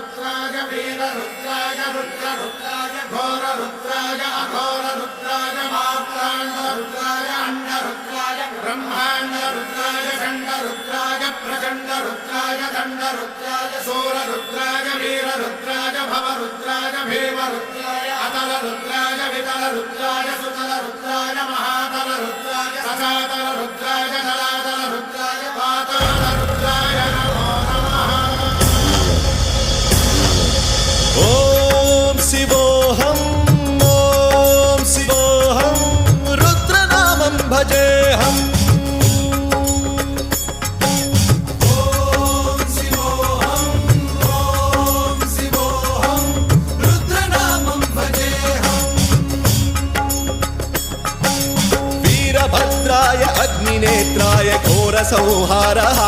रुद्राय वीर रुद्राय रुद्र रुद्राय घोर रुद्राय अघोर रुद्राय मार्ताण्ड रुद्राय अंड रुद्राय ब्रह्मांड रुद्राय चंड रुद्राय प्रचंड रुद्राय दंड रुद्राय सूर रुद्राय वीर रुद्राय भव रुद्राय भीम रुद्राय अतल रुद्राय वितल रुद्राय सुतल रुद्राय महातल रुद्राय सजातल रुद्राय जलातल रुद्राय पाताल रुद्राय नमो नमः। ओम शिवोऽहं रुद्रनामं भजेऽहम्। वीरभद्राय अग्निनेत्राय घोरसंहारः